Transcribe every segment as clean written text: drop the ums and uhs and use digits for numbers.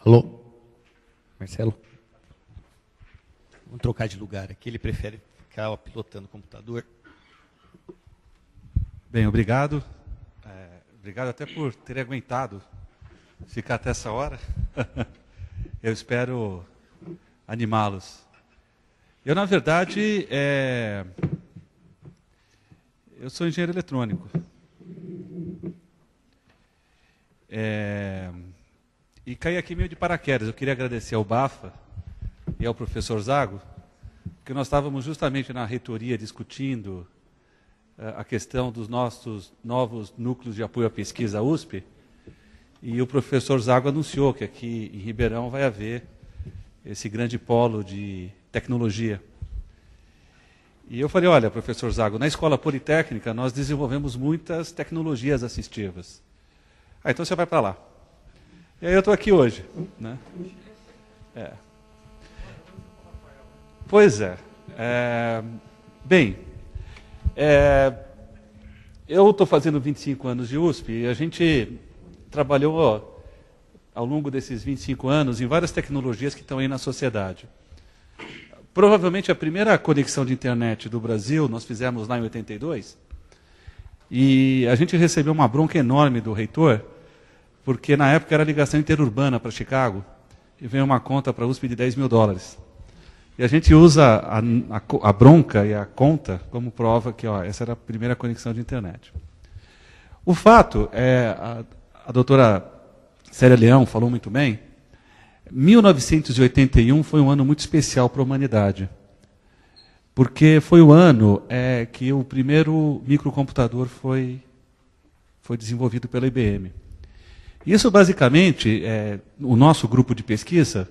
Alô? Marcelo? Vamos trocar de lugar aqui, ele prefere ficar pilotando o computador. Bem, obrigado. Obrigado até por ter aguentado ficar até essa hora. Eu espero animá-los. Eu, na verdade, eu sou engenheiro eletrônico. E caí aqui meio de paraquedas. Eu queria agradecer ao BAFA e ao professor Zago, porque nós estávamos justamente na reitoria discutindo a questão dos nossos novos núcleos de apoio à pesquisa USP, e o professor Zago anunciou que aqui em Ribeirão vai haver esse grande polo de tecnologia. E eu falei, olha, professor Zago, na Escola Politécnica nós desenvolvemos muitas tecnologias assistivas. Então você vai para lá. E aí eu estou aqui hoje. Né? Pois é. Bem, eu estou fazendo 25 anos de USP e a gente trabalhou ao longo desses 25 anos em várias tecnologias que estão aí na sociedade. Provavelmente a primeira conexão de internet do Brasil nós fizemos lá em 82 e a gente recebeu uma bronca enorme do reitor, porque na época era ligação interurbana para Chicago e veio uma conta para a USP de $10 mil. E a gente usa a bronca e a conta como prova que essa era a primeira conexão de internet. O fato a doutora Célia Leão falou muito bem, 1981 foi um ano muito especial para a humanidade, porque foi o ano que o primeiro microcomputador foi desenvolvido pela IBM. Isso, basicamente, o nosso grupo de pesquisa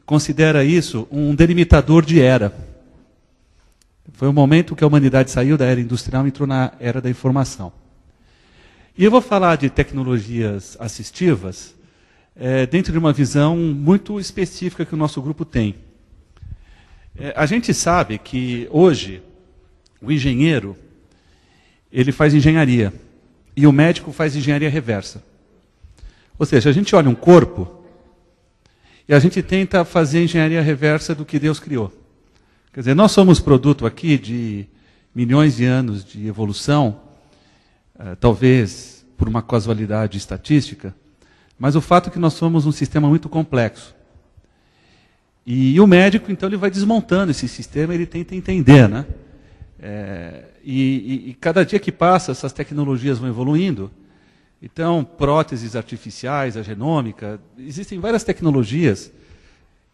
considera isso um delimitador de era. Foi o momento que a humanidade saiu da era industrial e entrou na era da informação. E eu vou falar de tecnologias assistivas dentro de uma visão muito específica que o nosso grupo tem. A gente sabe que, hoje, o engenheiro ele faz engenharia e o médico faz engenharia reversa. Ou seja, a gente olha um corpo e a gente tenta fazer a engenharia reversa do que Deus criou. Quer dizer, nós somos produto aqui de milhões de anos de evolução, talvez por uma casualidade estatística, mas o fato é que nós somos um sistema muito complexo. E o médico, então, ele vai desmontando esse sistema, ele tenta entender, né? E cada dia que passa, essas tecnologias vão evoluindo. Então, próteses artificiais, a genômica, existem várias tecnologias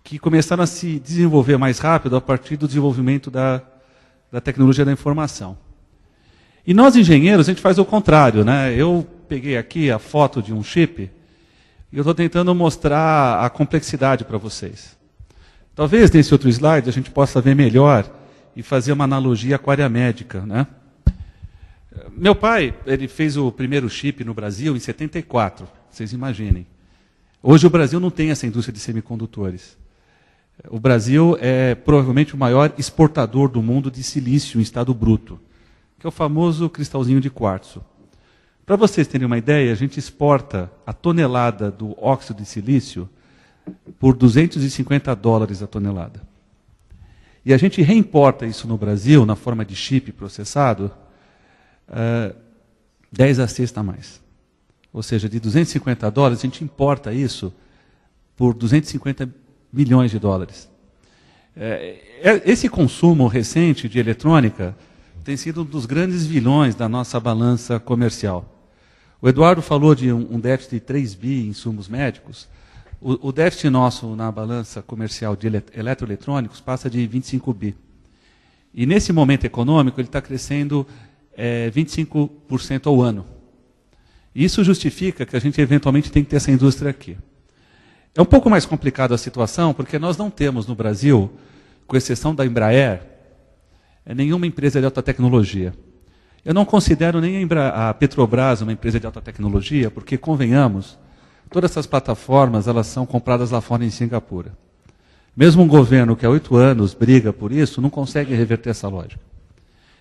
que começaram a se desenvolver mais rápido a partir do desenvolvimento da tecnologia da informação. E nós, engenheiros, a gente faz o contrário, né? Eu peguei aqui a foto de um chip e eu estou tentando mostrar a complexidade para vocês. Talvez nesse outro slide a gente possa ver melhor e fazer uma analogia com a área médica, né? Meu pai, ele fez o primeiro chip no Brasil em 74, vocês imaginem. Hoje o Brasil não tem essa indústria de semicondutores. O Brasil é provavelmente o maior exportador do mundo de silício em estado bruto, que é o famoso cristalzinho de quartzo. Para vocês terem uma ideia, a gente exporta a tonelada do óxido de silício por $250 a tonelada. E a gente reimporta isso no Brasil, na forma de chip processado, 10 a sexta a mais. Ou seja, de $250, a gente importa isso por $250 milhões. Esse consumo recente de eletrônica tem sido um dos grandes vilões da nossa balança comercial. O Eduardo falou de um déficit de 3 bi em insumos médicos. O déficit nosso na balança comercial de eletroeletrônicos passa de 25 bi. E nesse momento econômico ele está crescendo 25% ao ano. Isso justifica que a gente eventualmente tem que ter essa indústria aqui. É um pouco mais complicada a situação, porque nós não temos no Brasil, com exceção da Embraer, nenhuma empresa de alta tecnologia. Eu não considero nem a Petrobras uma empresa de alta tecnologia, porque, convenhamos, todas essas plataformas elas são compradas lá fora em Singapura. Mesmo um governo que há 8 anos briga por isso, não consegue reverter essa lógica.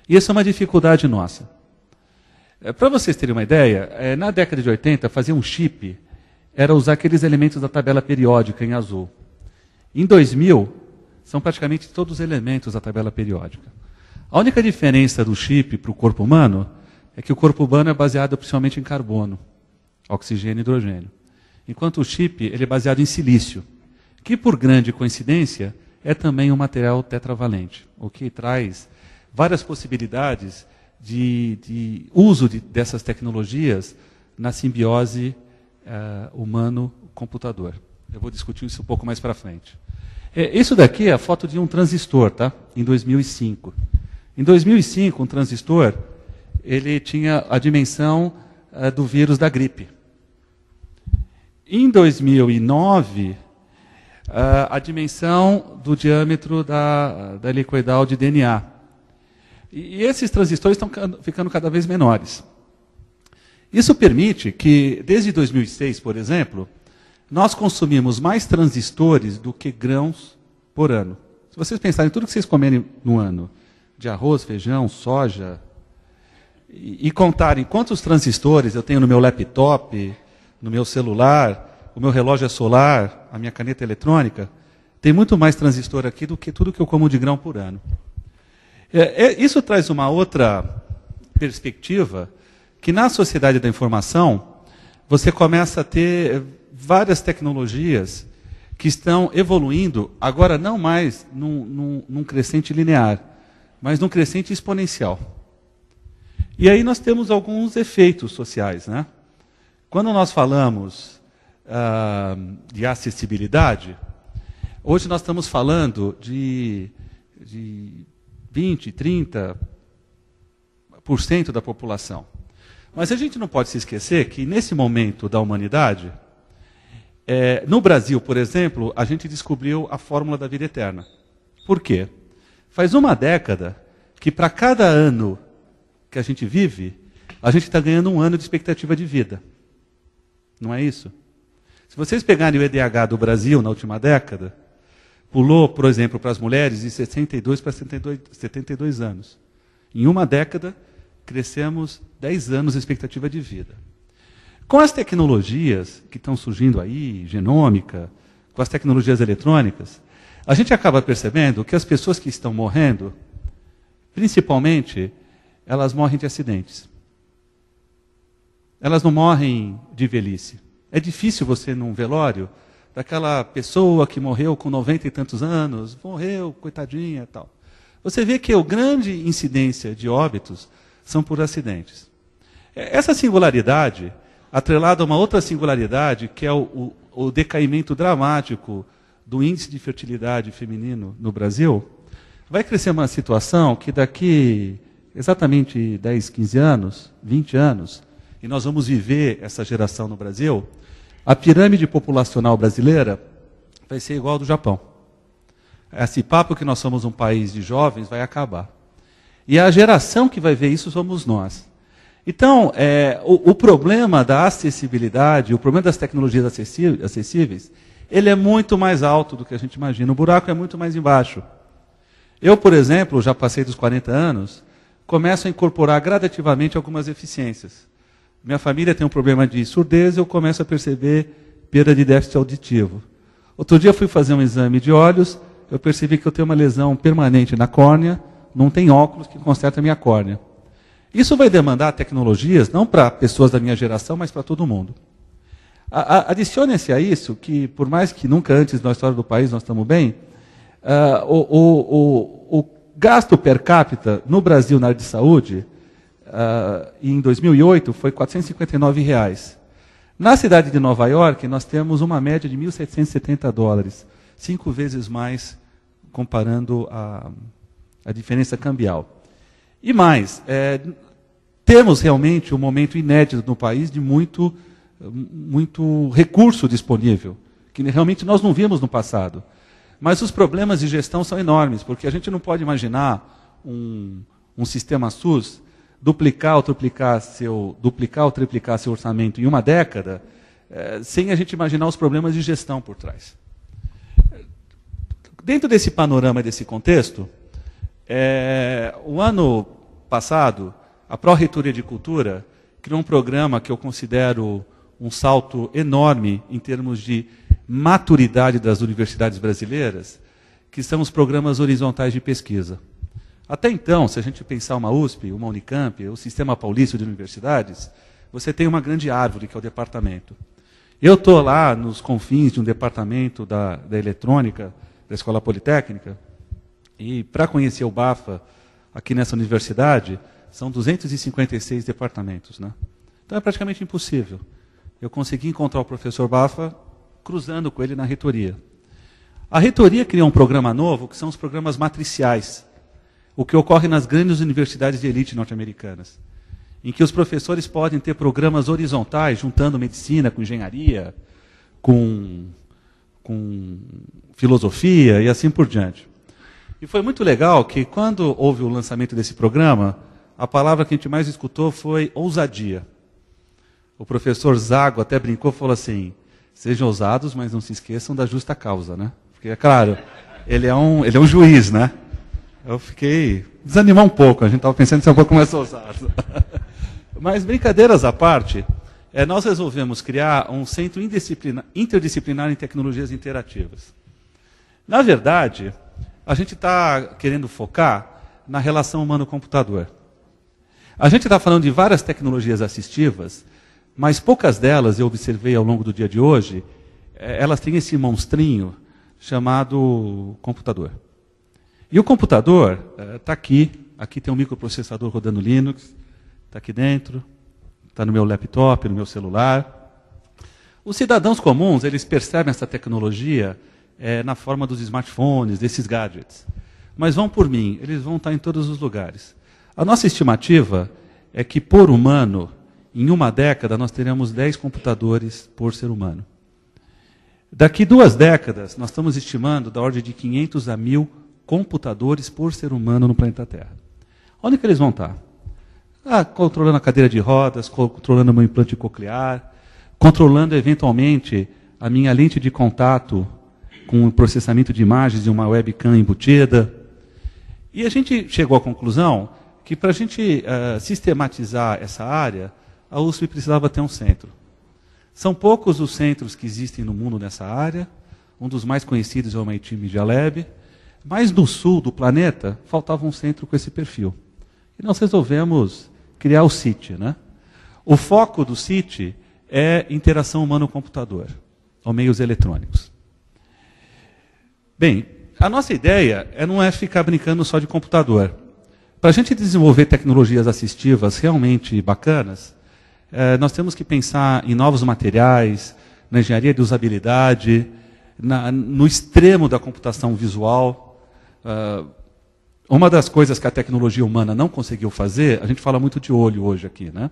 E essa é uma dificuldade nossa. Para vocês terem uma ideia, na década de 80, fazer um chip era usar aqueles elementos da tabela periódica em azul. Em 2000, são praticamente todos os elementos da tabela periódica. A única diferença do chip para o corpo humano é que o corpo humano é baseado principalmente em carbono, oxigênio e hidrogênio. Enquanto o chip ele é baseado em silício, que por grande coincidência é também um material tetravalente, o que traz várias possibilidades de uso dessas tecnologias na simbiose humano-computador. Eu vou discutir isso um pouco mais para frente. Isso daqui é a foto de um transistor, tá? Em 2005. Em 2005, um transistor ele tinha a dimensão do vírus da gripe. Em 2009, a dimensão do diâmetro da helicoidal de DNA. E esses transistores estão ficando cada vez menores. Isso permite que, desde 2006, por exemplo, nós consumimos mais transistores do que grãos por ano. Se vocês pensarem em tudo que vocês comerem no ano, de arroz, feijão, soja, e contarem quantos transistores eu tenho no meu laptop, no meu celular, o meu relógio solar, a minha caneta eletrônica, tem muito mais transistor aqui do que tudo que eu como de grão por ano. Isso traz uma outra perspectiva, que na sociedade da informação, você começa a ter várias tecnologias que estão evoluindo, agora não mais num crescente linear, mas num crescente exponencial. E aí nós temos alguns efeitos sociais, né? Quando nós falamos de acessibilidade, hoje nós estamos falando de 20%, 30% da população. Mas a gente não pode se esquecer que, nesse momento da humanidade, no Brasil, por exemplo, a gente descobriu a fórmula da vida eterna. Por quê? Faz uma década que, para cada ano que a gente vive, a gente está ganhando um ano de expectativa de vida. Não é isso? Se vocês pegarem o IDH do Brasil na última década, pulou, por exemplo, para as mulheres, de 62 para 72 anos. Em uma década, crescemos 10 anos de expectativa de vida. Com as tecnologias que estão surgindo aí, genômica, com as tecnologias eletrônicas, a gente acaba percebendo que as pessoas que estão morrendo, principalmente, elas morrem de acidentes. Elas não morrem de velhice. É difícil você, num velório, daquela pessoa que morreu com 90 e tantos anos, morreu, coitadinha e tal. Você vê que a grande incidência de óbitos são por acidentes. Essa singularidade, atrelada a uma outra singularidade, que é o decaimento dramático do índice de fertilidade feminino no Brasil, vai crescer uma situação que daqui exatamente 10, 15 anos, 20 anos, e nós vamos viver essa geração no Brasil, a pirâmide populacional brasileira vai ser igual ao do Japão. Esse papo que nós somos um país de jovens vai acabar. E a geração que vai ver isso somos nós. Então, o problema da acessibilidade, o problema das tecnologias acessíveis, ele é muito mais alto do que a gente imagina. O buraco é muito mais embaixo. Eu, por exemplo, já passei dos 40 anos, começo a incorporar gradativamente algumas eficiências. Minha família tem um problema de surdez, eu começo a perceber perda de déficit auditivo. Outro dia eu fui fazer um exame de olhos, eu percebi que eu tenho uma lesão permanente na córnea, não tem óculos que conserta a minha córnea. Isso vai demandar tecnologias, não para pessoas da minha geração, mas para todo mundo. Adicione-se a isso, que por mais que nunca antes na história do país nós estamos bem, o gasto per capita no Brasil na área de saúde, em 2008, foi R$ 459. Na cidade de Nova York, nós temos uma média de $1.770, 5 vezes mais comparando a diferença cambial. E mais, temos realmente um momento inédito no país de muito recurso disponível, que realmente nós não vimos no passado. Mas os problemas de gestão são enormes, porque a gente não pode imaginar um sistema SUS duplicar ou triplicar seu orçamento em uma década, sem a gente imaginar os problemas de gestão por trás. Dentro desse panorama, desse contexto, o ano passado, a Pró-Reitoria de Cultura criou um programa que eu considero um salto enorme em termos de maturidade das universidades brasileiras, que são os programas horizontais de pesquisa. Até então, se a gente pensar uma USP, uma Unicamp, o Sistema Paulista de Universidades, você tem uma grande árvore, que é o departamento. Eu estou lá nos confins de um departamento da eletrônica, da Escola Politécnica, e para conhecer o BAFA aqui nessa universidade, são 256 departamentos, né? Então é praticamente impossível. Eu consegui encontrar o professor Bafa cruzando com ele na reitoria. A reitoria criou um programa novo, que são os programas matriciais, o que ocorre nas grandes universidades de elite norte-americanas, em que os professores podem ter programas horizontais, juntando medicina com engenharia, com filosofia e assim por diante. E foi muito legal que, quando houve o lançamento desse programa, a palavra que a gente mais escutou foi ousadia. O professor Zago até brincou e falou assim: sejam ousados, mas não se esqueçam da justa causa, né? Porque, é claro, ele é um juiz, né? Eu fiquei desanimar um pouco, a gente estava pensando em ser um pouco mais ousado. Mas, brincadeiras à parte, nós resolvemos criar um centro interdisciplinar em tecnologias interativas. Na verdade, a gente está querendo focar na relação humano-computador. A gente está falando de várias tecnologias assistivas, mas poucas delas, eu observei ao longo do dia de hoje, elas têm esse monstrinho chamado computador. E o computador está aqui tem um microprocessador rodando Linux, está aqui dentro, está no meu laptop, no meu celular. Os cidadãos comuns, eles percebem essa tecnologia na forma dos smartphones, desses gadgets. Mas vão por mim, eles vão estar em todos os lugares. A nossa estimativa é que, por humano, em uma década, nós teremos 10 computadores por ser humano. Daqui 2 décadas, nós estamos estimando da ordem de 500 a 1.000 computadores por ser humano no planeta Terra. Onde que eles vão estar? Controlando a cadeira de rodas, controlando o meu implante coclear, controlando, eventualmente, a minha lente de contato com o processamento de imagens de uma webcam embutida. E a gente chegou à conclusão que, para a gente sistematizar essa área, a USP precisava ter um centro. São poucos os centros que existem no mundo nessa área. Um dos mais conhecidos é o MIT Media Lab. Mas no sul do planeta, faltava um centro com esse perfil. E nós resolvemos criar o CIT, né? O foco do CIT é interação humano-computador, ou meios eletrônicos. Bem, a nossa ideia não é ficar brincando só de computador. Para a gente desenvolver tecnologias assistivas realmente bacanas, nós temos que pensar em novos materiais, na engenharia de usabilidade, no extremo da computação visual. Uma das coisas que a tecnologia humana não conseguiu fazer, a gente fala muito de olho hoje aqui, né?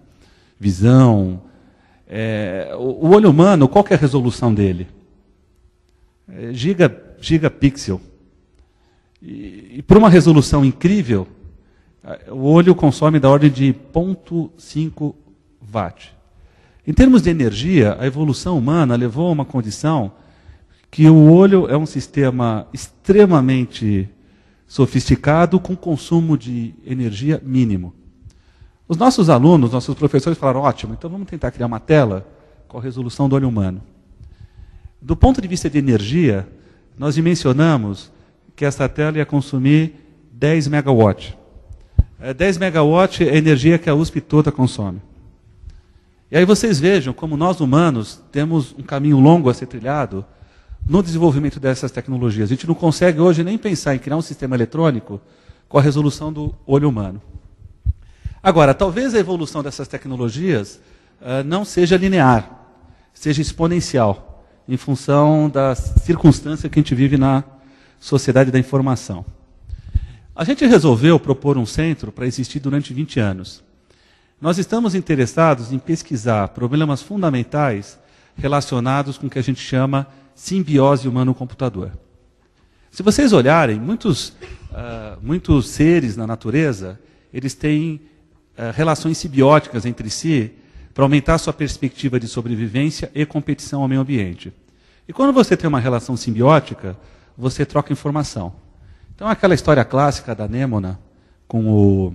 Visão. O olho humano, qual que é a resolução dele? Gigapixel. E por uma resolução incrível, o olho consome da ordem de 0,5 watt. Em termos de energia, a evolução humana levou a uma condição que o olho é um sistema extremamente sofisticado com consumo de energia mínimo. Os nossos alunos, nossos professores falaram: ótimo, então vamos tentar criar uma tela com a resolução do olho humano. Do ponto de vista de energia, nós dimensionamos que essa tela ia consumir 10 megawatts. 10 megawatts é a energia que a USP toda consome. E aí vocês vejam como nós humanos temos um caminho longo a ser trilhado no desenvolvimento dessas tecnologias. A gente não consegue hoje nem pensar em criar um sistema eletrônico com a resolução do olho humano. Agora, talvez a evolução dessas tecnologias não seja linear, seja exponencial, em função da circunstância que a gente vive na sociedade da informação. A gente resolveu propor um centro para existir durante 20 anos. Nós estamos interessados em pesquisar problemas fundamentais relacionados com o que a gente chama simbiose humano-computador. Se vocês olharem, muitos seres na natureza, eles têm relações simbióticas entre si para aumentar a sua perspectiva de sobrevivência e competição ao meio ambiente. E quando você tem uma relação simbiótica, você troca informação. Então, aquela história clássica da anêmona com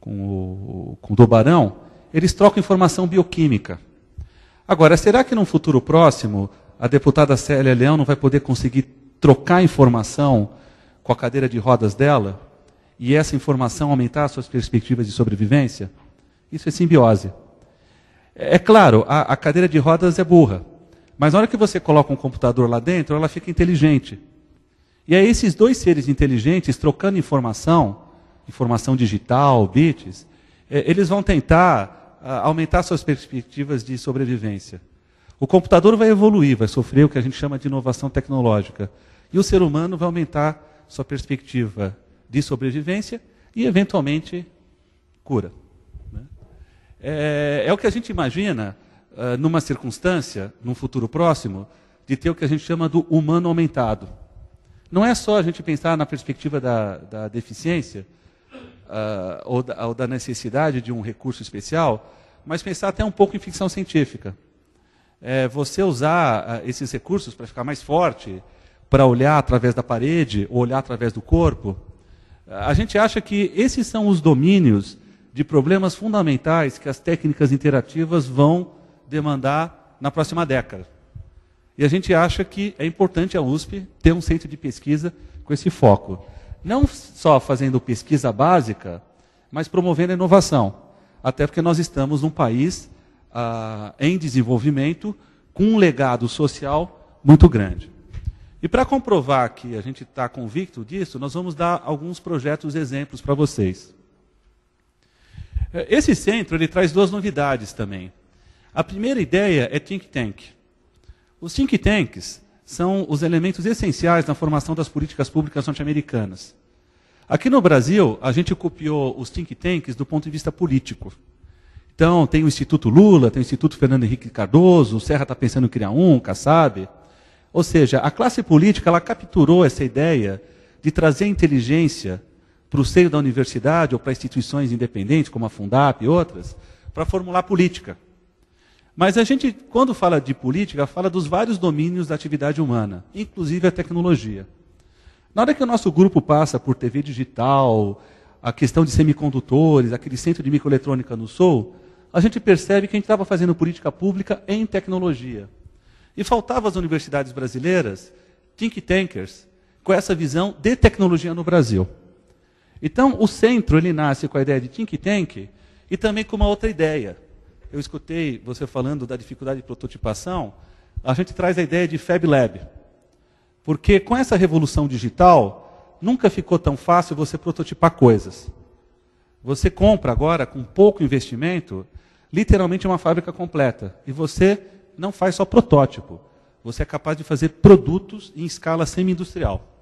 o tubarão, eles trocam informação bioquímica. Agora, será que num futuro próximo a deputada Célia Leão não vai poder conseguir trocar informação com a cadeira de rodas dela e essa informação aumentar as suas perspectivas de sobrevivência? Isso é simbiose. É claro, a cadeira de rodas é burra, mas na hora que você coloca um computador lá dentro, ela fica inteligente. E aí esses dois seres inteligentes, trocando informação digital, bits, eles vão tentar aumentar suas perspectivas de sobrevivência. O computador vai evoluir, vai sofrer o que a gente chama de inovação tecnológica. E o ser humano vai aumentar sua perspectiva de sobrevivência e, eventualmente, cura. É o que a gente imagina, numa circunstância, num futuro próximo, de ter o que a gente chama do humano aumentado. Não é só a gente pensar na perspectiva da deficiência ou da necessidade de um recurso especial, mas pensar até um pouco em ficção científica. Você usar esses recursos para ficar mais forte, para olhar através da parede ou olhar através do corpo. A gente acha que esses são os domínios de problemas fundamentais que as técnicas interativas vão demandar na próxima década. E a gente acha que é importante a USP ter um centro de pesquisa com esse foco. Não só fazendo pesquisa básica, mas promovendo a inovação. Até porque nós estamos num país em desenvolvimento com um legado social muito grande. E para comprovar que a gente está convicto disso, nós vamos dar alguns projetos exemplos para vocês. Esse centro ele traz duas novidades também. A primeira ideia é think tank. Os think tanks são os elementos essenciais na formação das políticas públicas norte-americanas. Aqui no Brasil, a gente copiou os think tanks do ponto de vista político. Então, tem o Instituto Lula, tem o Instituto Fernando Henrique Cardoso, o Serra está pensando em criar um, Kassab. Ou seja, a classe política ela capturou essa ideia de trazer inteligência para o seio da universidade ou para instituições independentes, como a Fundap e outras, para formular política. Mas a gente, quando fala de política, fala dos vários domínios da atividade humana, inclusive a tecnologia. Na hora que o nosso grupo passa por TV digital, a questão de semicondutores, aquele centro de microeletrônica no Sul, a gente percebe que a gente estava fazendo política pública em tecnologia. E faltava às universidades brasileiras think tankers com essa visão de tecnologia no Brasil. Então, o centro ele nasce com a ideia de think tank e também com uma outra ideia. Eu escutei você falando da dificuldade de prototipação, a gente traz a ideia de Fab Lab. Porque com essa revolução digital, nunca ficou tão fácil você prototipar coisas. Você compra agora, com pouco investimento, literalmente uma fábrica completa. E você não faz só protótipo. Você é capaz de fazer produtos em escala semi-industrial.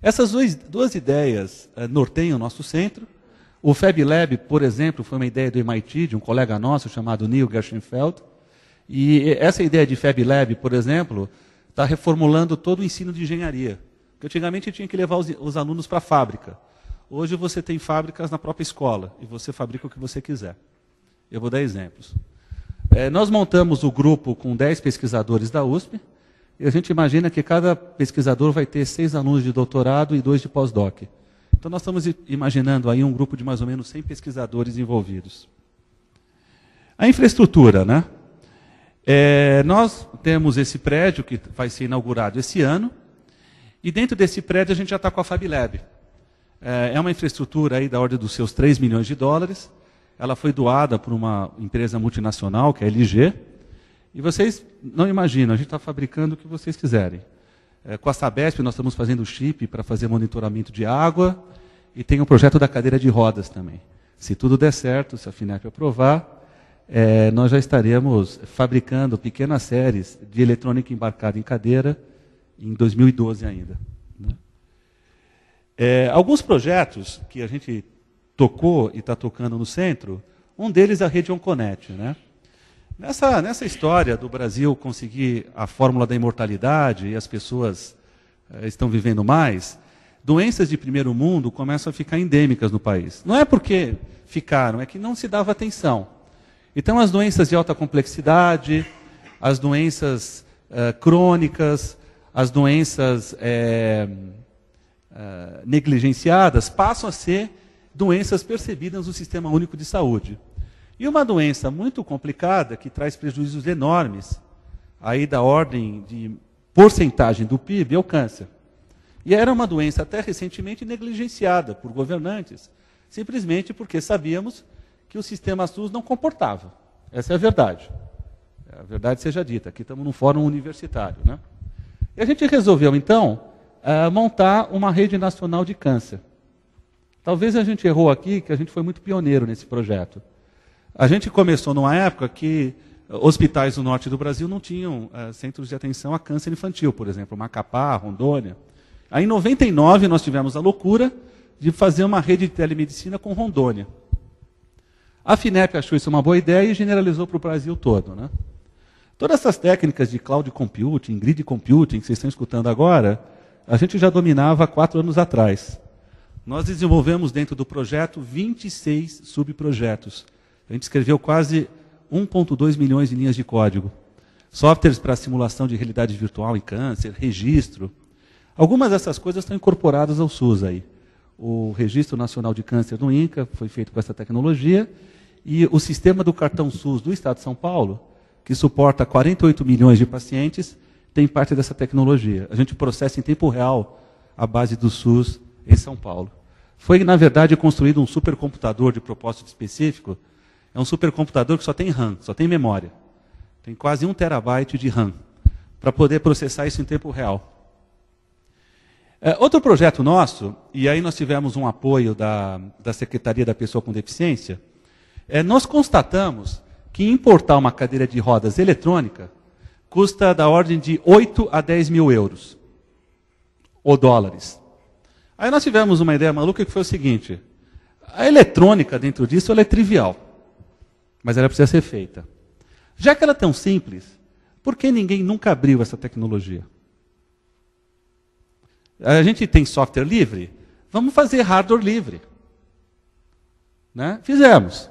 Essas duas ideias norteiam o nosso centro. O Fab Lab, por exemplo, foi uma ideia do MIT, de um colega nosso chamado Neil Gershenfeld. E essa ideia de Fab Lab, por exemplo, está reformulando todo o ensino de engenharia. Porque antigamente tinha que levar os alunos para a fábrica. Hoje você tem fábricas na própria escola e você fabrica o que você quiser. Eu vou dar exemplos. Nós montamos o grupo com 10 pesquisadores da USP, e a gente imagina que cada pesquisador vai ter 6 alunos de doutorado e 2 de pós-doc. Então nós estamos imaginando aí um grupo de mais ou menos 100 pesquisadores envolvidos. A infraestrutura, né? Nós temos esse prédio que vai ser inaugurado esse ano, e dentro desse prédio a gente já está com a Fab Lab. É uma infraestrutura aí da ordem dos seus 3 milhões de dólares. Ela foi doada por uma empresa multinacional, que é a LG. E vocês não imaginam, a gente está fabricando o que vocês quiserem. Com a Sabesp nós estamos fazendo chip para fazer monitoramento de água. E tem o projeto da cadeira de rodas também. Se tudo der certo, se a FINEP aprovar, nós já estaremos fabricando pequenas séries de eletrônica embarcada em cadeira em 2012 ainda. Alguns projetos que a gente tocou e está tocando no centro, um deles é a rede Onconet. Né? Nessa história do Brasil conseguir a fórmula da imortalidade e as pessoas estão vivendo mais, doenças de primeiro mundo começam a ficar endêmicas no país. Não é porque ficaram, é que não se dava atenção. Então as doenças de alta complexidade, as doenças crônicas, as doenças negligenciadas passam a ser doenças percebidas no Sistema Único de Saúde. E uma doença muito complicada, que traz prejuízos enormes, aí da ordem de porcentagem do PIB, é o câncer. E era uma doença até recentemente negligenciada por governantes, simplesmente porque sabíamos que o sistema SUS não comportava. Essa é a verdade. A verdade seja dita, aqui estamos num fórum universitário, né? E a gente resolveu, então, montar uma rede nacional de câncer. Talvez a gente errou aqui, que a gente foi muito pioneiro nesse projeto. A gente começou numa época que hospitais do norte do Brasil não tinham centros de atenção a câncer infantil, por exemplo, Macapá, Rondônia. Aí, em 99, nós tivemos a loucura de fazer uma rede de telemedicina com Rondônia. A FINEP achou isso uma boa ideia e generalizou para o Brasil todo, né? Todas essas técnicas de cloud computing, grid computing, que vocês estão escutando agora, a gente já dominava há 4 anos atrás. Nós desenvolvemos dentro do projeto 26 subprojetos. A gente escreveu quase 1,2 milhões de linhas de código. Softwares para simulação de realidade virtual em câncer, registro. Algumas dessas coisas estão incorporadas ao SUS aí. O Registro Nacional de Câncer do INCA foi feito com essa tecnologia e o sistema do cartão SUS do Estado de São Paulo, que suporta 48 milhões de pacientes, tem parte dessa tecnologia. A gente processa em tempo real a base do SUS em São Paulo. Foi, na verdade, construído um supercomputador de propósito específico. É um supercomputador que só tem RAM, só tem memória. Tem quase 1 terabyte de RAM, para poder processar isso em tempo real. Outro projeto nosso, e aí nós tivemos um apoio da Secretaria da Pessoa com Deficiência, nós constatamos que importar uma cadeira de rodas eletrônica custa da ordem de 8 a 10 mil euros, ou dólares. Aí nós tivemos uma ideia maluca que foi o seguinte: a eletrônica dentro disso ela é trivial, mas ela precisa ser feita. Já que ela é tão simples, por que ninguém nunca abriu essa tecnologia? A gente tem software livre, vamos fazer hardware livre. Né? Fizemos.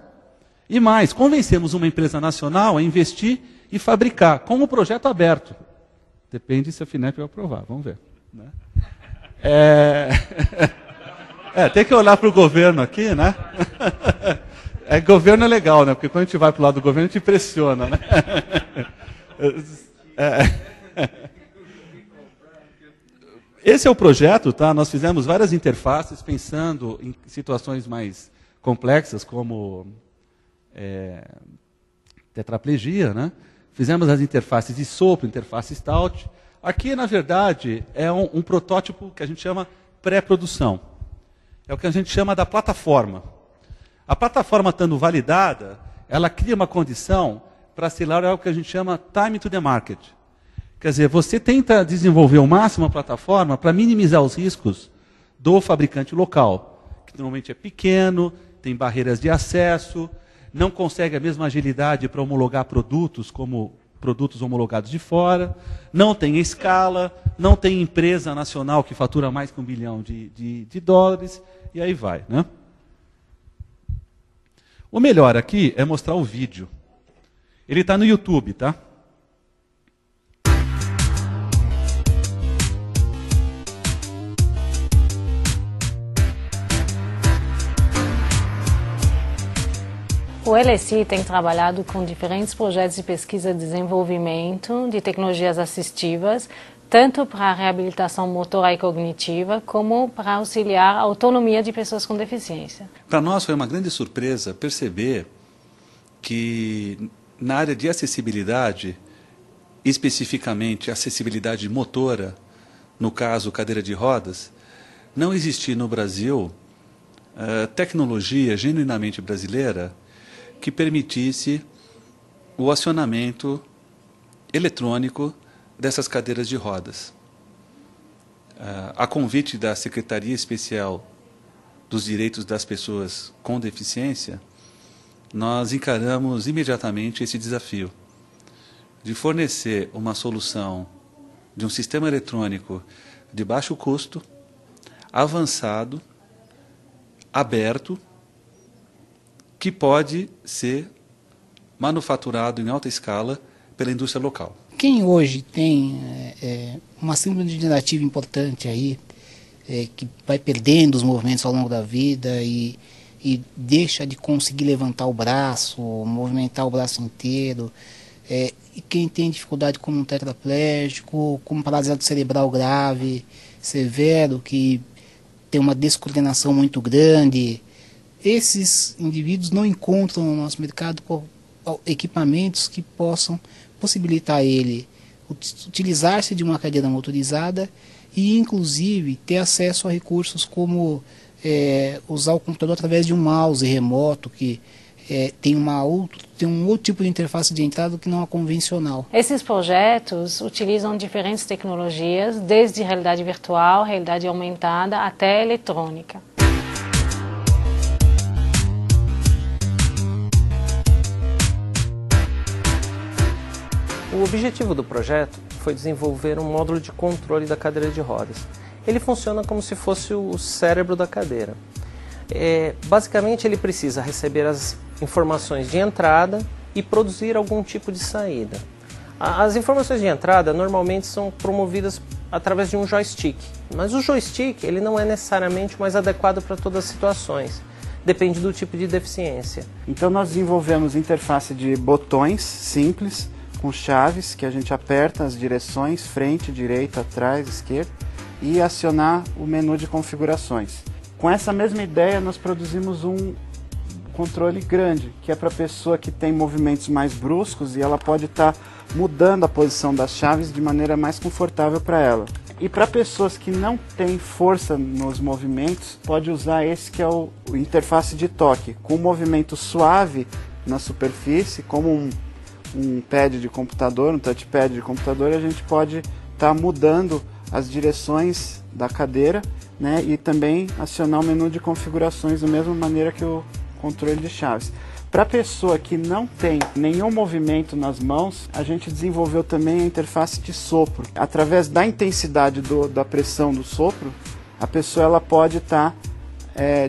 E mais, convencemos uma empresa nacional a investir e fabricar, com um projeto aberto. Depende se a FINEP vai aprovar, vamos ver. Né? Tem que olhar para o governo aqui, né? Governo é legal, né? Porque quando a gente vai para o lado do governo, a gente pressiona, né? Esse é o projeto, tá? Nós fizemos várias interfaces pensando em situações mais complexas, como tetraplegia, né? Fizemos as interfaces de sopro, interface Stout. Aqui, na verdade, é um protótipo que a gente chama pré-produção. É o que a gente chama da plataforma. A plataforma estando validada, ela cria uma condição para acelerar o que a gente chama time to the market. Quer dizer, você tenta desenvolver ao máximo a plataforma para minimizar os riscos do fabricante local, que normalmente é pequeno, tem barreiras de acesso, não consegue a mesma agilidade para homologar produtos como produtos homologados de fora, não tem escala, não tem empresa nacional que fatura mais que $1 bilhão de dólares, e aí vai. Né? O melhor aqui é mostrar o vídeo. Ele está no YouTube, tá? O LSI tem trabalhado com diferentes projetos de pesquisa e desenvolvimento de tecnologias assistivas, tanto para a reabilitação motora e cognitiva, como para auxiliar a autonomia de pessoas com deficiência. Para nós foi uma grande surpresa perceber que na área de acessibilidade, especificamente acessibilidade motora, no caso cadeira de rodas, não existia no Brasil tecnologia genuinamente brasileira que permitisse o acionamento eletrônico dessas cadeiras de rodas. A convite da Secretaria Especial dos Direitos das Pessoas com Deficiência, nós encaramos imediatamente esse desafio de fornecer uma solução de um sistema eletrônico de baixo custo, avançado, aberto, que pode ser manufaturado em alta escala pela indústria local. Quem hoje tem uma síndrome degenerativa importante aí, que vai perdendo os movimentos ao longo da vida e e deixa de conseguir levantar o braço, movimentar o braço inteiro, e quem tem dificuldade como um tetraplégico, como um paralisado cerebral grave, severo, que tem uma descoordenação muito grande, esses indivíduos não encontram no nosso mercado equipamentos que possam possibilitar ele utilizar-se de uma cadeira motorizada e, inclusive, ter acesso a recursos como usar o computador através de um mouse remoto, que tem um outro tipo de interface de entrada que não é convencional. Esses projetos utilizam diferentes tecnologias, desde realidade virtual, realidade aumentada, até eletrônica. O objetivo do projeto foi desenvolver um módulo de controle da cadeira de rodas. Ele funciona como se fosse o cérebro da cadeira. Basicamente, ele precisa receber as informações de entrada e produzir algum tipo de saída. As informações de entrada normalmente são promovidas através de um joystick, mas o joystick ele não é necessariamente o mais adequado para todas as situações. Depende do tipo de deficiência. Então nós desenvolvemos interface de botões simples, com chaves que a gente aperta as direções, frente, direita, atrás, esquerda, e acionar o menu de configurações. Com essa mesma ideia, nós produzimos um controle grande, que é para a pessoa que tem movimentos mais bruscos e ela pode estar mudando a posição das chaves de maneira mais confortável para ela. E para pessoas que não têm força nos movimentos, pode usar esse que é o interface de toque, com um movimento suave na superfície, como um pad de computador, um touchpad de computador, a gente pode estar mudando as direções da cadeira, né, e também acionar o menu de configurações da mesma maneira que o controle de chaves. Para a pessoa que não tem nenhum movimento nas mãos, a gente desenvolveu também a interface de sopro. Através da intensidade da pressão do sopro, a pessoa ela pode estar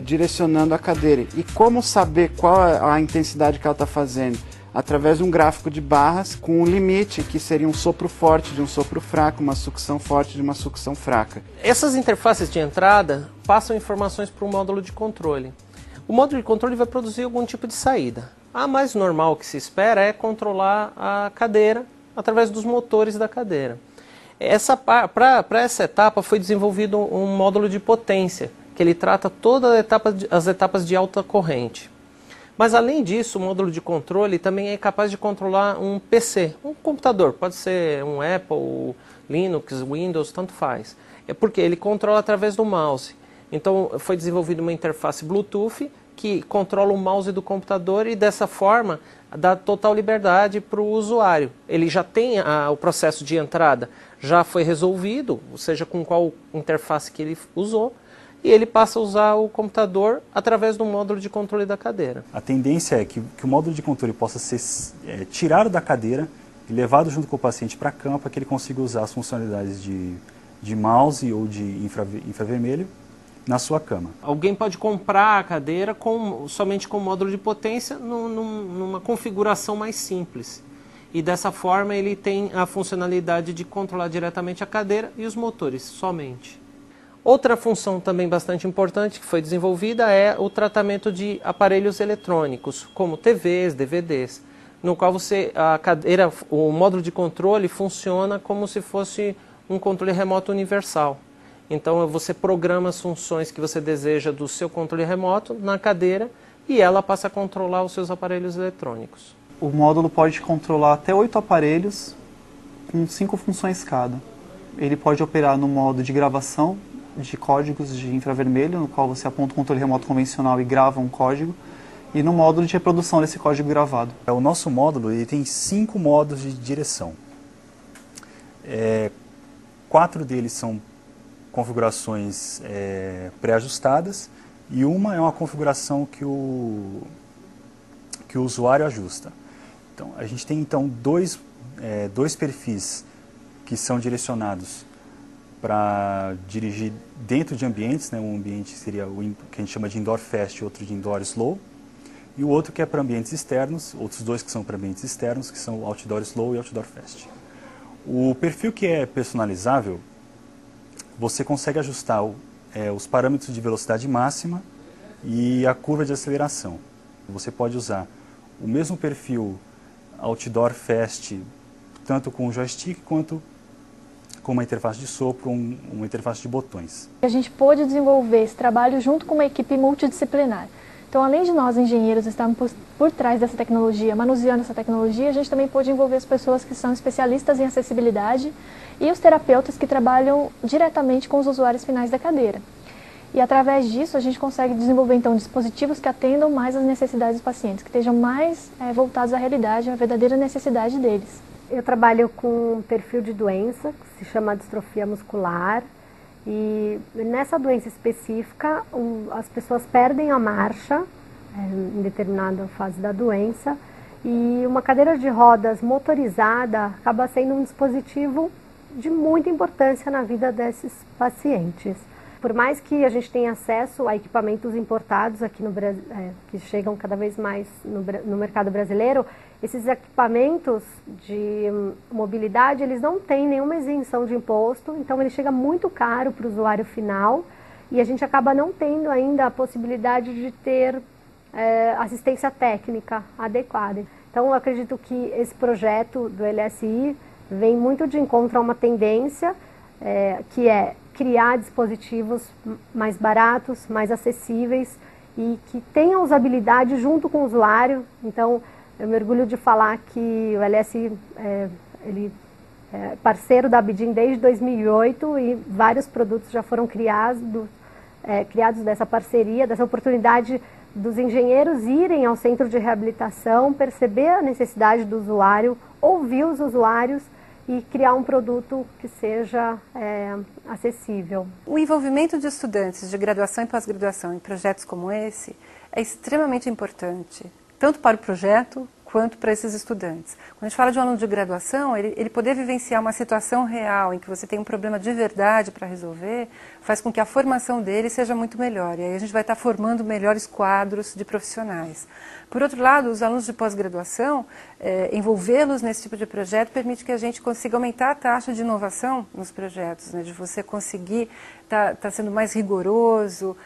direcionando a cadeira. E como saber qual é a intensidade que ela está fazendo? Através de um gráfico de barras com um limite, que seria um sopro forte de um sopro fraco, uma sucção forte de uma sucção fraca. Essas interfaces de entrada passam informações para o módulo de controle. O módulo de controle vai produzir algum tipo de saída. A mais normal que se espera é controlar a cadeira através dos motores da cadeira. Para essa etapa foi desenvolvido um módulo de potência, que ele trata todas as etapas de alta corrente. Mas além disso, o módulo de controle também é capaz de controlar um PC, um computador, pode ser um Apple, Linux, Windows, tanto faz. É porque ele controla através do mouse. Então foi desenvolvida uma interface Bluetooth que controla o mouse do computador e dessa forma dá total liberdade para o usuário. Ele já tem o processo de entrada, já foi resolvido, seja com qual interface que ele usou, e ele passa a usar o computador através do módulo de controle da cadeira. A tendência é que o módulo de controle possa ser tirado da cadeira e levado junto com o paciente para a cama para que ele consiga usar as funcionalidades de mouse ou de infravermelho na sua cama. Alguém pode comprar a cadeira somente com módulo de potência numa configuração mais simples. E dessa forma ele tem a funcionalidade de controlar diretamente a cadeira e os motores somente. Outra função também bastante importante que foi desenvolvida é o tratamento de aparelhos eletrônicos, como TVs, DVDs, no qual o módulo de controle funciona como se fosse um controle remoto universal. Então você programa as funções que você deseja do seu controle remoto na cadeira e ela passa a controlar os seus aparelhos eletrônicos. O módulo pode controlar até 8 aparelhos com 5 funções cada. Ele pode operar no modo de gravação de códigos de infravermelho, no qual você aponta o controle remoto convencional e grava um código, e no módulo de reprodução desse código gravado. O nosso módulo ele tem 5 modos de direção. 4 deles são configurações pré-ajustadas e uma é uma configuração que o usuário ajusta. Então, a gente tem então dois perfis que são direcionados para dirigir dentro de ambientes, né? Um ambiente seria o que a gente chama de indoor fast e outro de indoor slow, e o outro que é para ambientes externos, outros 2 que são para ambientes externos, que são outdoor slow e outdoor fast. O perfil que é personalizável, você consegue ajustar os parâmetros de velocidade máxima e a curva de aceleração. Você pode usar o mesmo perfil outdoor fast, tanto com o joystick quanto com uma interface de sopro, uma interface de botões. A gente pôde desenvolver esse trabalho junto com uma equipe multidisciplinar. Então, além de nós, engenheiros, estarmos por trás dessa tecnologia, manuseando essa tecnologia, a gente também pôde envolver as pessoas que são especialistas em acessibilidade e os terapeutas que trabalham diretamente com os usuários finais da cadeira. E através disso a gente consegue desenvolver então dispositivos que atendam mais às necessidades dos pacientes, que estejam mais voltados à realidade, à verdadeira necessidade deles. Eu trabalho com um perfil de doença que se chama distrofia muscular e nessa doença específica as pessoas perdem a marcha em determinada fase da doença e uma cadeira de rodas motorizada acaba sendo um dispositivo de muita importância na vida desses pacientes. Por mais que a gente tenha acesso a equipamentos importados aqui no Brasil, que chegam cada vez mais no mercado brasileiro, esses equipamentos de mobilidade, eles não têm nenhuma isenção de imposto, então ele chega muito caro para o usuário final e a gente acaba não tendo ainda a possibilidade de ter assistência técnica adequada. Então eu acredito que esse projeto do LSI vem muito de encontro a uma tendência que é criar dispositivos mais baratos, mais acessíveis e que tenham usabilidade junto com o usuário. Então, eu me orgulho de falar que o LSI ele é parceiro da Abidin desde 2008 e vários produtos já foram criados dessa parceria, dessa oportunidade dos engenheiros irem ao centro de reabilitação, perceber a necessidade do usuário, ouvir os usuários e criar um produto que seja acessível. O envolvimento de estudantes de graduação e pós-graduação em projetos como esse é extremamente importante, tanto para o projeto quanto para esses estudantes. Quando a gente fala de um aluno de graduação, ele poder vivenciar uma situação real em que você tem um problema de verdade para resolver, faz com que a formação dele seja muito melhor. E aí a gente vai estar formando melhores quadros de profissionais. Por outro lado, os alunos de pós-graduação, envolvê-los nesse tipo de projeto permite que a gente consiga aumentar a taxa de inovação nos projetos, né? De você conseguir estar sendo mais rigoroso,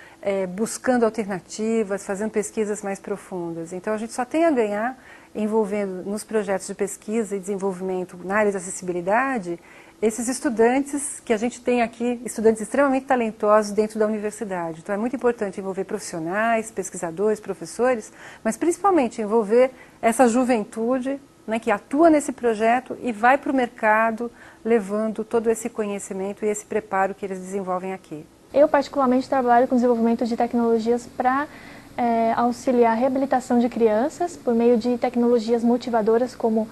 buscando alternativas, fazendo pesquisas mais profundas. Então a gente só tem a ganhar envolvendo nos projetos de pesquisa e desenvolvimento na área de acessibilidade esses estudantes que a gente tem aqui, estudantes extremamente talentosos dentro da universidade. Então é muito importante envolver profissionais, pesquisadores, professores, mas principalmente envolver essa juventude, né, que atua nesse projeto e vai para o mercado levando todo esse conhecimento e esse preparo que eles desenvolvem aqui. Eu particularmente trabalho com desenvolvimento de tecnologias para auxiliar a reabilitação de crianças por meio de tecnologias motivadoras como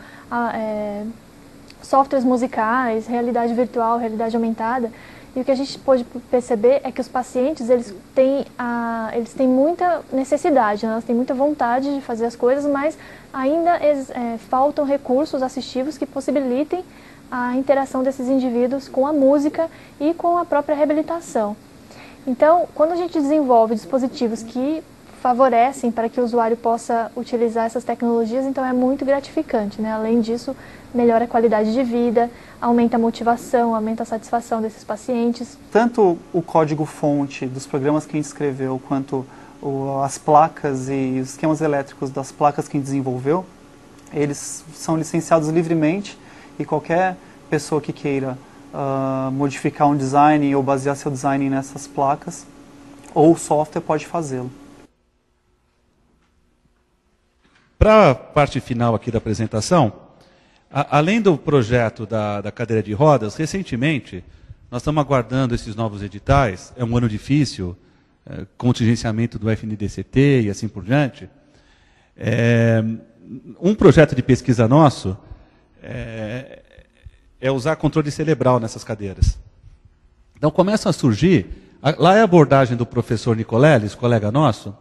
softwares musicais, realidade virtual, realidade aumentada. E o que a gente pode perceber é que os pacientes eles têm muita necessidade, né? Eles têm muita vontade de fazer as coisas, mas ainda faltam recursos assistivos que possibilitem a interação desses indivíduos com a música e com a própria reabilitação. Então, quando a gente desenvolve dispositivos que favorecem para que o usuário possa utilizar essas tecnologias, então é muito gratificante, né? Além disso, melhora a qualidade de vida, aumenta a motivação, aumenta a satisfação desses pacientes. Tanto o código-fonte dos programas que a gente escreveu, quanto as placas e os esquemas elétricos das placas que a gente desenvolveu, eles são licenciados livremente e qualquer pessoa que queira modificar um design ou basear seu design nessas placas ou software pode fazê-lo. Para a parte final aqui da apresentação, além do projeto da cadeira de rodas, recentemente nós estamos aguardando esses novos editais, é um ano difícil, contingenciamento do FNDCT e assim por diante. Um projeto de pesquisa nosso é usar controle cerebral nessas cadeiras. Então começam a surgir, lá é a abordagem do professor Nicoleles, colega nosso,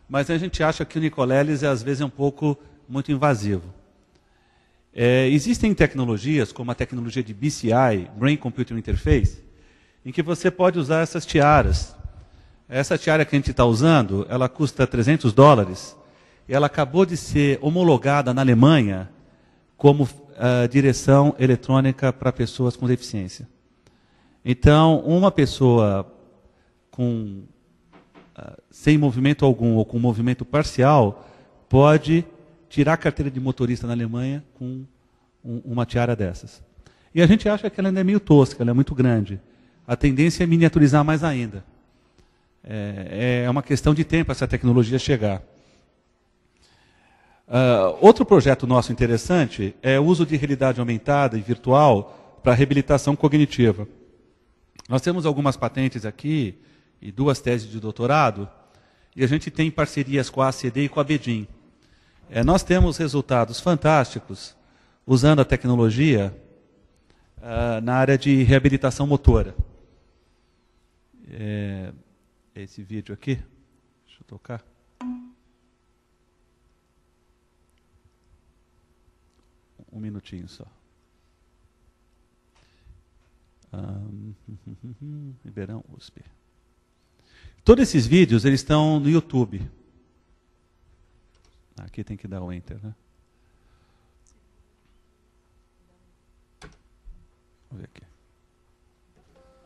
mas a gente acha que o Nicoleles às vezes é um pouco muito invasivo. Existem tecnologias, como a tecnologia de BCI, Brain Computer Interface, em que você pode usar essas tiaras. Essa tiara que a gente está usando, ela custa $300, e ela acabou de ser homologada na Alemanha como direção eletrônica para pessoas com deficiência. Então, uma pessoa com sem movimento algum ou com movimento parcial, pode tirar a carteira de motorista na Alemanha com uma tiara dessas. E a gente acha que ela ainda é meio tosca, ela é muito grande. A tendência é miniaturizar mais ainda. É uma questão de tempo essa tecnologia chegar. Outro projeto nosso interessante é o uso de realidade aumentada e virtual para reabilitação cognitiva. Nós temos algumas patentes aqui e 2 teses de doutorado, e a gente tem parcerias com a ACD e com a BEDIN. Nós temos resultados fantásticos usando a tecnologia na área de reabilitação motora. Esse vídeo aqui, deixa eu tocar. Um minutinho só. Ribeirão USP. Todos esses vídeos eles estão no YouTube. Aqui tem que dar o Enter, né? Vamos ver aqui.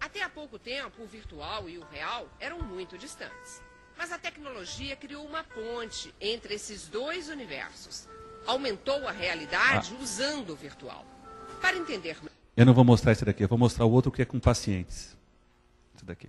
Até há pouco tempo, o virtual e o real eram muito distantes. Mas a tecnologia criou uma ponte entre esses 2 universos. Aumentou a realidade usando o virtual. Para entender... Eu não vou mostrar esse daqui, eu vou mostrar o outro que é com pacientes. Esse daqui.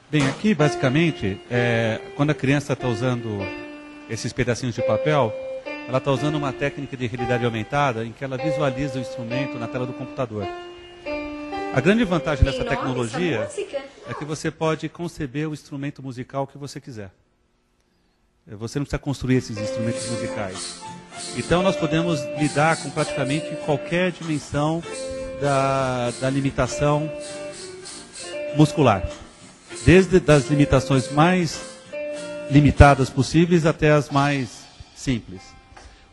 Bem, aqui basicamente, quando a criança está usando esses pedacinhos de papel, ela está usando uma técnica de realidade aumentada em que ela visualiza o instrumento na tela do computador. A grande vantagem dessa tecnologia é que você pode conceber o instrumento musical que você quiser. Você não precisa construir esses instrumentos musicais. Então nós podemos lidar com praticamente qualquer dimensão da limitação muscular. Desde as limitações mais limitadas possíveis até as mais simples.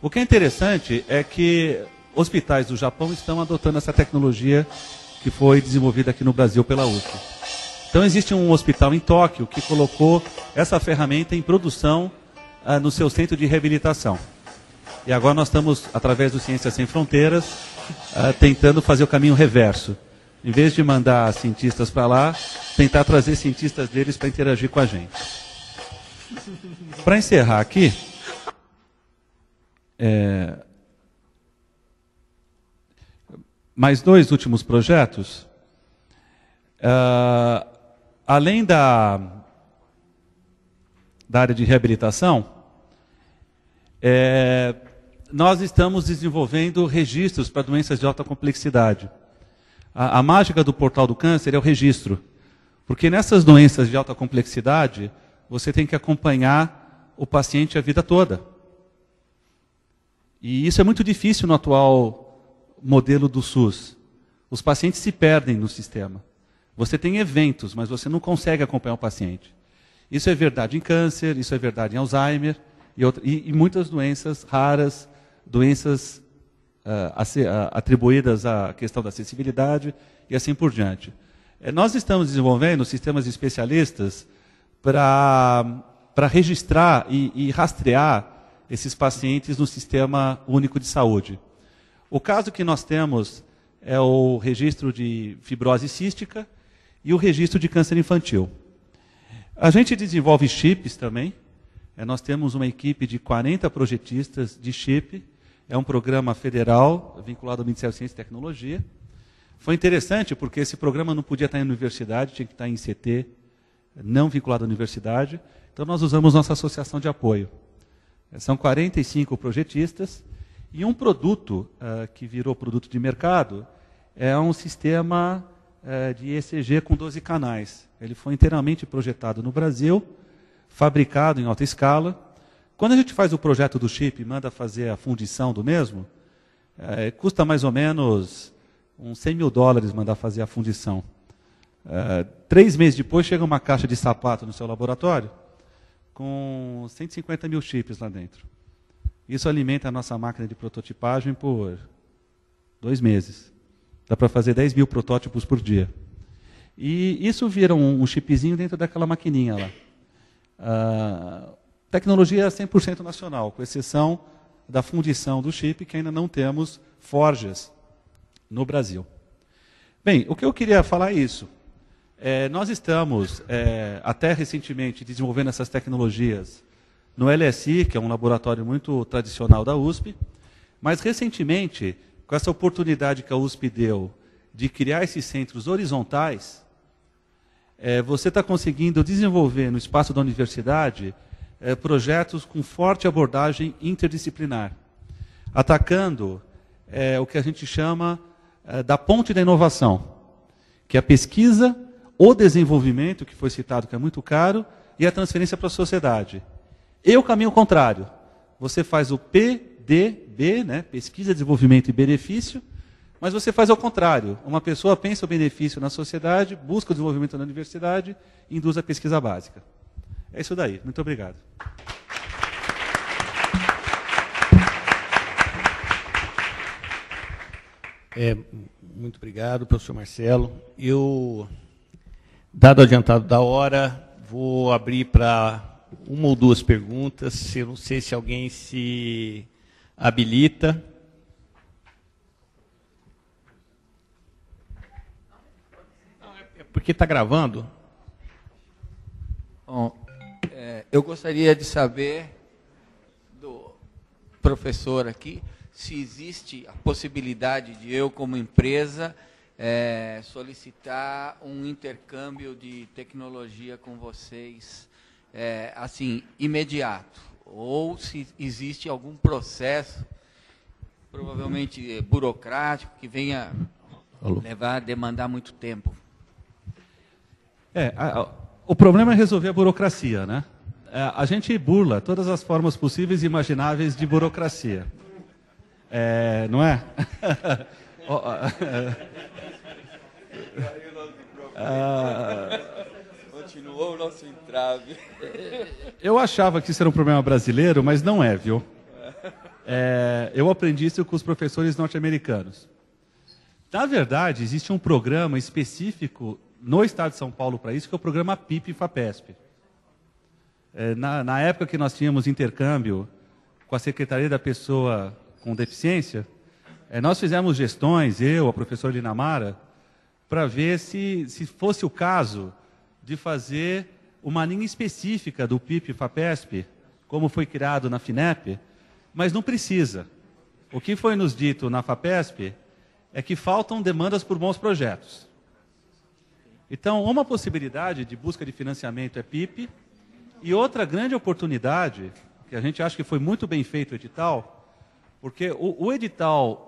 O que é interessante é que hospitais do Japão estão adotando essa tecnologia que foi desenvolvida aqui no Brasil pela USP. Então existe um hospital em Tóquio que colocou essa ferramenta em produção no seu centro de reabilitação. E agora nós estamos, através do Ciências Sem Fronteiras, tentando fazer o caminho reverso. Em vez de mandar cientistas para lá, tentar trazer cientistas deles para interagir com a gente. Para encerrar aqui, mais 2 últimos projetos. Além da área de reabilitação, nós estamos desenvolvendo registros para doenças de alta complexidade. A mágica do Portal do Câncer é o registro. Porque nessas doenças de alta complexidade, você tem que acompanhar o paciente a vida toda. E isso é muito difícil no atual modelo do SUS. Os pacientes se perdem no sistema. Você tem eventos, mas você não consegue acompanhar o paciente. Isso é verdade em câncer, isso é verdade em Alzheimer e muitas doenças raras, doenças atribuídas à questão da acessibilidade e assim por diante. Nós estamos desenvolvendo sistemas especialistas para registrar e rastrear esses pacientes no Sistema Único de Saúde. O caso que nós temos é o registro de fibrose cística e o registro de câncer infantil. A gente desenvolve chips também. Nós temos uma equipe de 40 projetistas de chip. É um programa federal vinculado ao Ministério da Ciência e Tecnologia. Foi interessante porque esse programa não podia estar em universidade, tinha que estar em CT, não vinculado à universidade. Então nós usamos nossa associação de apoio. São 45 projetistas e um produto que virou produto de mercado é um sistema de ECG com 12 canais. Ele foi inteiramente projetado no Brasil, fabricado em alta escala. Quando a gente faz o projeto do chip e manda fazer a fundição do mesmo, custa mais ou menos uns $100 mil mandar fazer a fundição. 3 meses depois chega uma caixa de sapato no seu laboratório com 150 mil chips lá dentro. Isso alimenta a nossa máquina de prototipagem por 2 meses. Dá para fazer 10 mil protótipos por dia. E isso vira um chipzinho dentro daquela maquininha lá. Tecnologia 100% nacional, com exceção da fundição do chip, que ainda não temos forjas no Brasil. Bem, o que eu queria falar é isso. Nós estamos, até recentemente, desenvolvendo essas tecnologias no LSI, que é um laboratório muito tradicional da USP, mas recentemente, com essa oportunidade que a USP deu de criar esses centros horizontais, você está conseguindo desenvolver no espaço da universidade projetos com forte abordagem interdisciplinar, atacando o que a gente chama da ponte da inovação, que é a pesquisa, o desenvolvimento, que foi citado, que é muito caro, e a transferência para a sociedade. E o caminho contrário. Você faz o PDB, né, pesquisa, desenvolvimento e benefício, mas você faz ao contrário. Uma pessoa pensa o benefício na sociedade, busca o desenvolvimento na universidade e induz a pesquisa básica. É isso daí. Muito obrigado. Muito obrigado, professor Marcelo. Dado o adiantado da hora, vou abrir para 1 ou 2 perguntas. Eu não sei se alguém se habilita. É porque está gravando? Bom, eu gostaria de saber do professor aqui se existe a possibilidade de eu, como empresa, solicitar um intercâmbio de tecnologia com vocês, assim, imediato, ou se existe algum processo, provavelmente burocrático, que venha demandar muito tempo. O problema é resolver a burocracia, né? A gente burla todas as formas possíveis e imagináveis de burocracia. Não é? Continuou o nosso entrave. Eu achava que isso era um problema brasileiro, mas não é, viu? Eu aprendi isso com os professores norte-americanos. Na verdade, existe um programa específico no Estado de São Paulo para isso, que é o programa PIP-FAPESP. Na época que nós tínhamos intercâmbio com a Secretaria da Pessoa com Deficiência, nós fizemos gestões, a professora Linamara, para ver se fosse o caso de fazer uma linha específica do PIP-FAPESP, como foi criado na FINEP, mas não precisa. O que foi nos dito na FAPESP é que faltam demandas por bons projetos. Então, uma possibilidade de busca de financiamento é PIP, e outra grande oportunidade, que a gente acha que foi muito bem feito o edital, porque o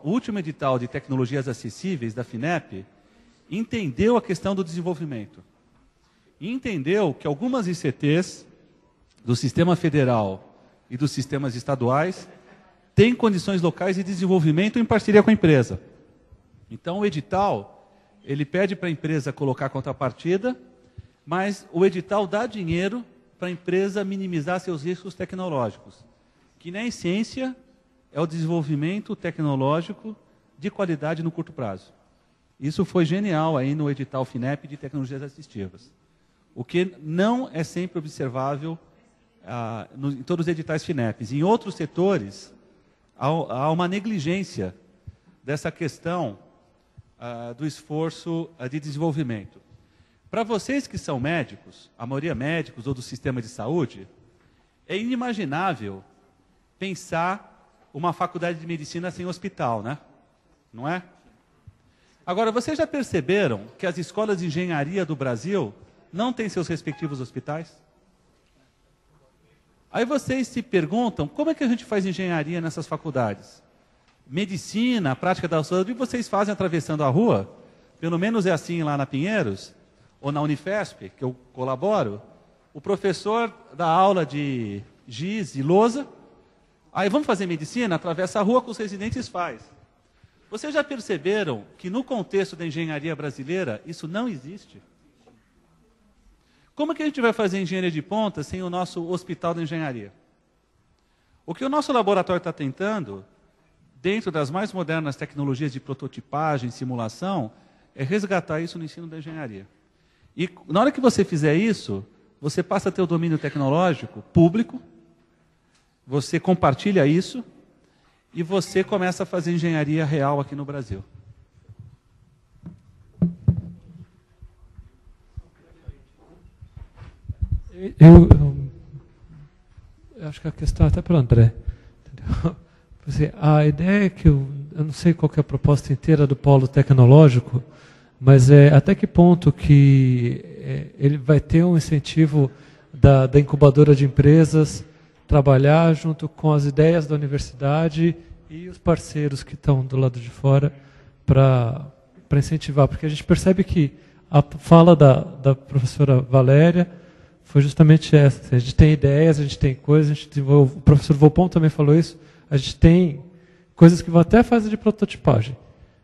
último edital de tecnologias acessíveis da FINEP entendeu a questão do desenvolvimento. E entendeu que algumas ICTs do sistema federal e dos sistemas estaduais têm condições locais de desenvolvimento em parceria com a empresa. Então, o edital, ele pede para a empresa colocar contrapartida, mas o edital dá dinheiro para a empresa minimizar seus riscos tecnológicos, que na essência é o desenvolvimento tecnológico de qualidade no curto prazo. Isso foi genial aí no edital FINEP de tecnologias assistivas. O que não é sempre observável em todos os editais FINEPs. Em outros setores, há uma negligência dessa questão do esforço de desenvolvimento. Para vocês que são médicos, a maioria médicos ou do sistema de saúde, é inimaginável pensar uma faculdade de medicina sem hospital, né? Não é? Agora, vocês já perceberam que as escolas de engenharia do Brasil não têm seus respectivos hospitais? Aí vocês se perguntam, como é que a gente faz engenharia nessas faculdades? Medicina, prática da saúde, vocês fazem atravessando a rua? Pelo menos é assim lá na Pinheiros, ou na Unifesp, que eu colaboro. O professor dá aula de giz e lousa, aí vamos fazer medicina, atravessa a rua com os residentes faz. Vocês já perceberam que no contexto da engenharia brasileira, isso não existe? Como é que a gente vai fazer engenharia de ponta sem o nosso hospital da engenharia? O que o nosso laboratório está tentando, dentro das mais modernas tecnologias de prototipagem, simulação, é resgatar isso no ensino da engenharia. E na hora que você fizer isso, você passa a ter o domínio tecnológico público, você compartilha isso, e você começa a fazer engenharia real aqui no Brasil. Eu acho que a questão até para o André. Entendeu? A ideia é que eu não sei qual que é a proposta inteira do polo tecnológico, mas até que ponto que ele vai ter um incentivo da incubadora de empresas trabalhar junto com as ideias da universidade e os parceiros que estão do lado de fora para incentivar, porque a gente percebe que a fala da professora Valéria foi justamente essa. A gente tem ideias, a gente tem coisas, a gente desenvolve, o professor Volpon também falou isso, a gente tem coisas que vão até fazer de prototipagem,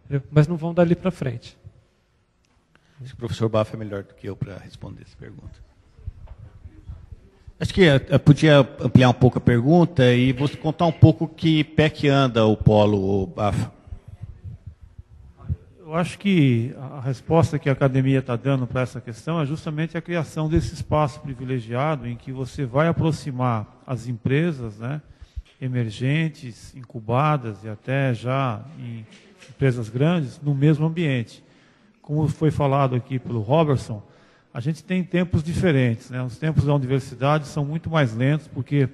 entendeu? Mas não vão dali para frente. Acho que o professor Baff é melhor do que eu para responder essa pergunta. Acho que eu podia ampliar um pouco a pergunta e você contar um pouco que pé que anda o polo Baff. Eu acho que a resposta que a academia está dando para essa questão é justamente a criação desse espaço privilegiado em que você vai aproximar as empresas, né, emergentes, incubadas e até já em empresas grandes no mesmo ambiente. Como foi falado aqui pelo Robertson, a gente tem tempos diferentes, né? Os tempos da universidade são muito mais lentos, porque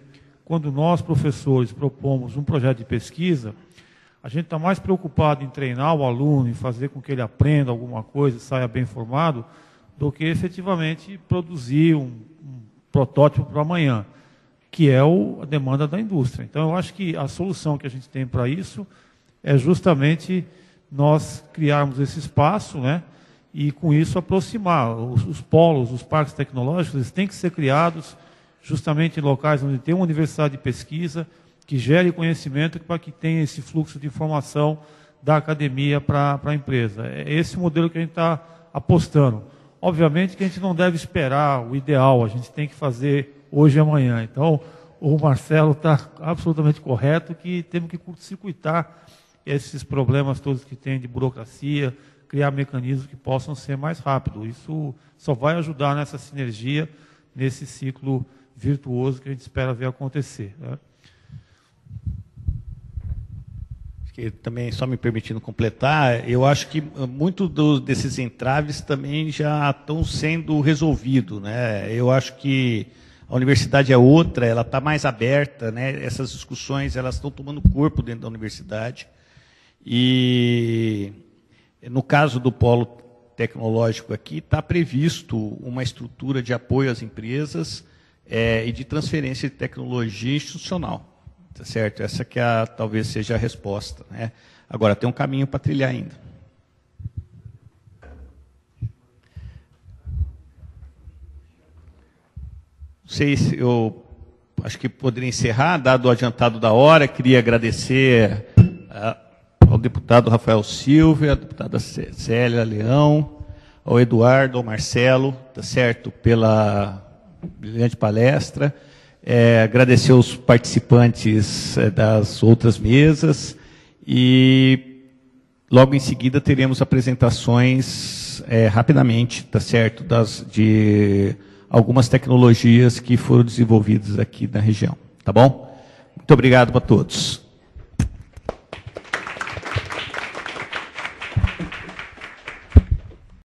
quando nós, professores, propomos um projeto de pesquisa, a gente está mais preocupado em treinar o aluno, em fazer com que ele aprenda alguma coisa e saia bem formado, do que efetivamente produzir um protótipo para amanhã, que é a demanda da indústria. Então, eu acho que a solução que a gente tem para isso é justamente nós criarmos esse espaço, né, e com isso aproximar os polos, os parques tecnológicos, eles têm que ser criados justamente em locais onde tem uma universidade de pesquisa, que gere conhecimento para que tenha esse fluxo de informação da academia para a empresa. É esse modelo que a gente está apostando. Obviamente que a gente não deve esperar o ideal, a gente tem que fazer hoje e amanhã. Então, o Marcelo está absolutamente correto que temos que curto-circuitar esses problemas todos que tem de burocracia, criar mecanismos que possam ser mais rápidos. Isso só vai ajudar nessa sinergia, nesse ciclo virtuoso que a gente espera ver acontecer, né? Também, só me permitindo completar, eu acho que muito desses entraves também já estão sendo resolvidos, né? Eu acho que a universidade é outra, ela está mais aberta, né? Essas discussões elas estão tomando corpo dentro da universidade. E no caso do polo tecnológico aqui, está previsto uma estrutura de apoio às empresas e de transferência de tecnologia institucional. Tá certo? Essa que talvez seja a resposta, né? Agora, tem um caminho para trilhar ainda. Não sei se eu acho que poderia encerrar, dado o adiantado da hora. Queria agradecer ao deputado Rafael Silva, à deputada Célia Leão, ao Eduardo, ao Marcelo, tá certo? Pela brilhante palestra. Agradecer aos participantes das outras mesas e logo em seguida teremos apresentações rapidamente, tá certo, de algumas tecnologias que foram desenvolvidas aqui na região, tá bom? Muito obrigado para todos.